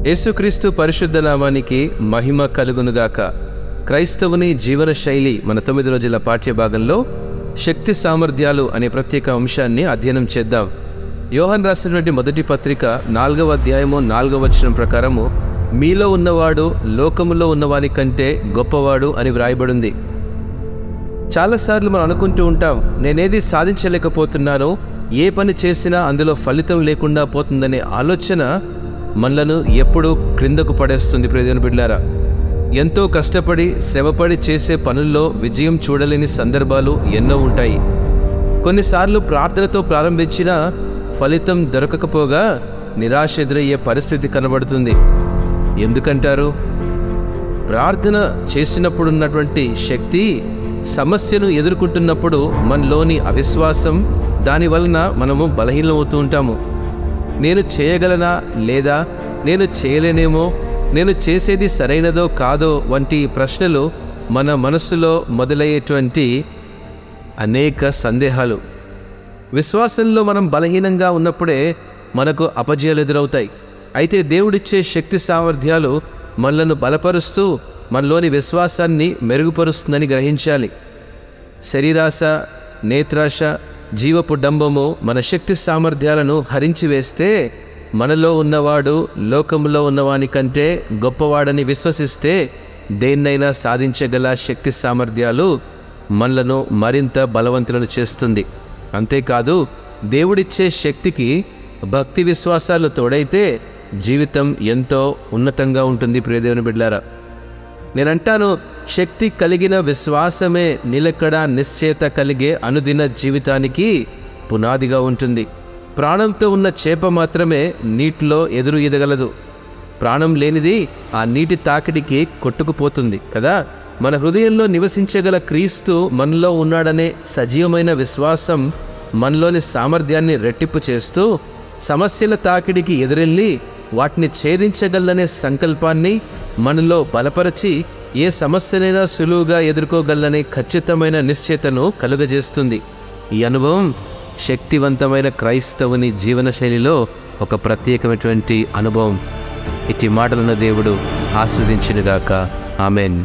యేసుక్రీస్తు పరిశుద్ధ నామానికి మహిమ కలుగునుగాక. క్రైస్తవుని జీవన శైలి మన 9 రోజుల పాఠ్యభాగంలో శక్తి సామర్థ్యాలు అనే ప్రత్యేక అంశాన్ని అధ్యయనం చేద్దాం. యోహాను రాసినటువంటి మొదటి పత్రిక 4వ అధ్యాయము 4వ వచనం ప్రకారము మీలో ఉన్నవాడు లోకములో ఉన్నవాని కంటే గొప్పవాడు అని వ్రాయబడింది. చాలాసార్లు మనం అనుకుంటూ ఉంటాం, నేనేది సాధించలేకపోతున్నానో, ఏ పని చేసినా అందులో ఫలితం లేకుండా పోతుందనే ఆలోచన మనలను ఎప్పుడూ క్రిందకు పడేస్తుంది. ప్రియమైన బిడ్డలారా, ఎంతో కష్టపడి శ్రమపడి చేసే పనుల్లో విజయం చూడలేని సందర్భాలు ఎన్నో ఉంటాయి. కొన్నిసార్లు ప్రార్థనతో ప్రారంభించిన ఫలితం దొరకకపోగా నిరాశ ఎదురయ్యే పరిస్థితి కనబడుతుంది. ఎందుకంటారు? ప్రార్థన చేసినప్పుడు ఉన్నటువంటి శక్తి సమస్యను ఎదుర్కొంటున్నప్పుడు మనలోని అవిశ్వాసం, దానివలన మనము బలహీనమవుతూ ఉంటాము. నేను చేయగలనా లేదా నేను చేయలేనేమో, నేను చేసేది సరైనదో కాదో వంటి ప్రశ్నలు మన మనస్సులో మొదలయ్యేటువంటి అనేక సందేహాలు. విశ్వాసంలో మనం బలహీనంగా ఉన్నప్పుడే మనకు అపజయాలు ఎదురవుతాయి. అయితే దేవుడిచ్చే శక్తి సామర్థ్యాలు మనలను బలపరుస్తూ మనలోని విశ్వాసాన్ని మెరుగుపరుస్తుందని గ్రహించాలి. శరీరాశ, నేత్రాశ, జీవపు డంబము మన శక్తి సామర్థ్యాలను హరించి వేస్తే, మనలో ఉన్నవాడు లోకంలో ఉన్నవాని కంటే గొప్పవాడని విశ్వసిస్తే దేన్నైనా సాధించగల శక్తి సామర్థ్యాలు మనలను మరింత బలవంతులను చేస్తుంది. అంతేకాదు, దేవుడిచ్చే శక్తికి భక్తి విశ్వాసాలు తోడైతే జీవితం ఎంతో ఉన్నతంగా ఉంటుంది. ప్రియదేవుని బిడ్డలారా, నేనంటాను, శక్తి కలిగిన విశ్వాసమే నిలకడ నిశ్చయత కలిగే అనుదిన జీవితానికి పునాదిగా ఉంటుంది. ప్రాణంతో ఉన్న చేప మాత్రమే నీటిలో ఎదురు ఈదగలదు. ప్రాణం లేనిది ఆ నీటి తాకిడికి కొట్టుకుపోతుంది కదా. మన హృదయంలో నివసించగల క్రీస్తు మనలో ఉన్నాడనే సజీవమైన విశ్వాసం మనలోని సామర్థ్యాన్ని రెట్టింపు చేస్తూ, సమస్యల తాకిడికి ఎదురెళ్ళి వాటిని ఛేదించగలనే సంకల్పాన్ని మనలో బలపరచి ఏ సమస్యనైనా సులువుగా ఎదుర్కోగలనే ఖచ్చితమైన నిశ్చయతను కలుగజేస్తుంది. ఈ అనుభవం శక్తివంతమైన క్రైస్తవుని జీవనశైలిలో ఒక ప్రత్యేకమైనటువంటి అనుభవం. ఇట్టి మాటలను దేవుడు ఆశీర్వదించునుగాక. ఆమెన్.